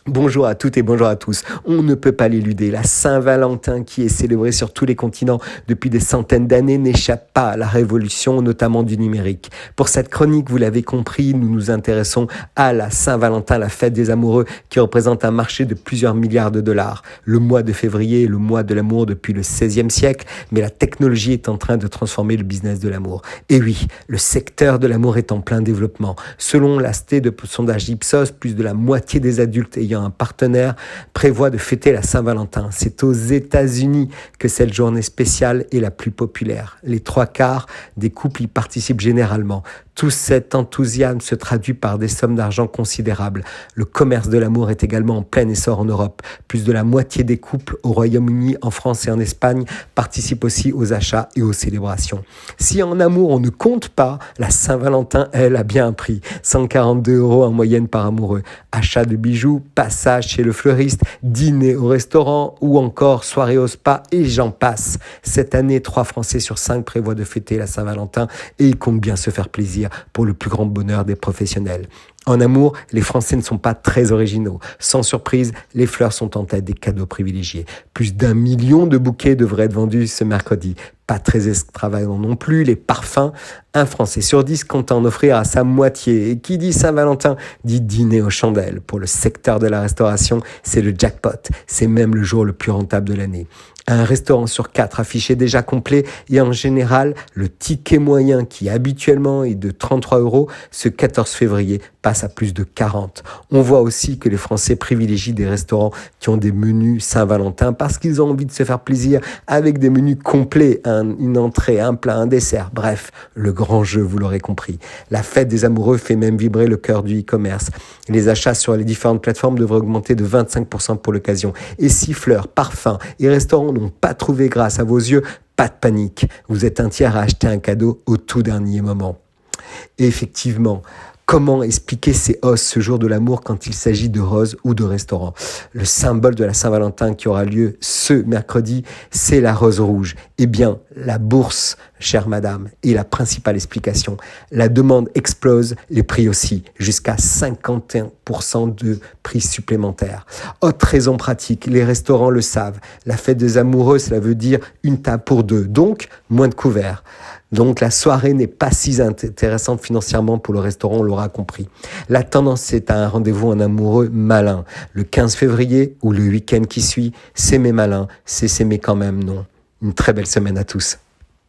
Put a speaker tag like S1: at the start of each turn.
S1: Bonjour à toutes et bonjour à tous. On ne peut pas l'éluder. La Saint-Valentin, qui est célébrée sur tous les continents depuis des centaines d'années, n'échappe pas à la révolution, notamment du numérique. Pour cette chronique, vous l'avez compris, nous nous intéressons à la Saint-Valentin, la fête des amoureux, qui représente un marché de plusieurs milliards de dollars. Le mois de février est le mois de l'amour depuis le XVIe siècle, mais la technologie est en train de transformer le business de l'amour. Et oui, le secteur de l'amour est en plein développement. Selon la de sondage Ipsos, plus de la moitié des adultes ayant un partenaire prévoit de fêter la Saint-Valentin. C'est aux États-Unis que cette journée spéciale est la plus populaire. Les 3/4 des couples y participent généralement. Tout cet enthousiasme se traduit par des sommes d'argent considérables. Le commerce de l'amour est également en plein essor en Europe. Plus de la moitié des couples au Royaume-Uni, en France et en Espagne participent aussi aux achats et aux célébrations. Si en amour on ne compte pas, la Saint-Valentin, elle, a bien un prix. 142 € en moyenne par amoureux. Achat de bijoux, passage chez le fleuriste, dîner au restaurant ou encore soirée au spa et j'en passe. Cette année, 3 Français sur 5 prévoient de fêter la Saint-Valentin et ils comptent bien se faire plaisir pour le plus grand bonheur des professionnels. En amour, les Français ne sont pas très originaux. Sans surprise, les fleurs sont en tête des cadeaux privilégiés. Plus d'1 million de bouquets devraient être vendus ce mercredi. Pas très extravagant non plus, les parfums. Un Français sur 10 compte en offrir à sa moitié. Et qui dit Saint-Valentin dit dîner aux chandelles. Pour le secteur de la restauration, c'est le jackpot. C'est même le jour le plus rentable de l'année. Un restaurant sur 4 affiché déjà complet et en général, le ticket moyen qui habituellement est de 33 €, ce 14 février passe à plus de 40. On voit aussi que les Français privilégient des restaurants qui ont des menus Saint-Valentin parce qu'ils ont envie de se faire plaisir avec des menus complets, une entrée, un plat, un dessert. Bref, le grand jeu, vous l'aurez compris. La fête des amoureux fait même vibrer le cœur du e-commerce. Les achats sur les différentes plateformes devraient augmenter de 25% pour l'occasion. Et si fleurs, parfums et restaurants n'ont pas trouvé grâce à vos yeux, pas de panique. Vous êtes un tiers à acheter un cadeau au tout dernier moment. Et effectivement, comment expliquer ces hausses ce jour de l'amour quand il s'agit de roses ou de restaurants? Le symbole de la Saint-Valentin qui aura lieu ce mercredi, c'est la rose rouge. Eh bien, la bourse, chère madame, est la principale explication. La demande explose, les prix aussi, jusqu'à 51% de prix supplémentaires. Autre raison pratique, les restaurants le savent. La fête des amoureux, cela veut dire une table pour deux, donc moins de couverts. Donc la soirée n'est pas si intéressante financièrement pour le restaurant, on l'aura compris. La tendance, c'est à un rendez-vous en amoureux malin. Le 15 février ou le week-end qui suit, s'aimer malin, c'est s'aimer quand même, non. Une très belle semaine à tous.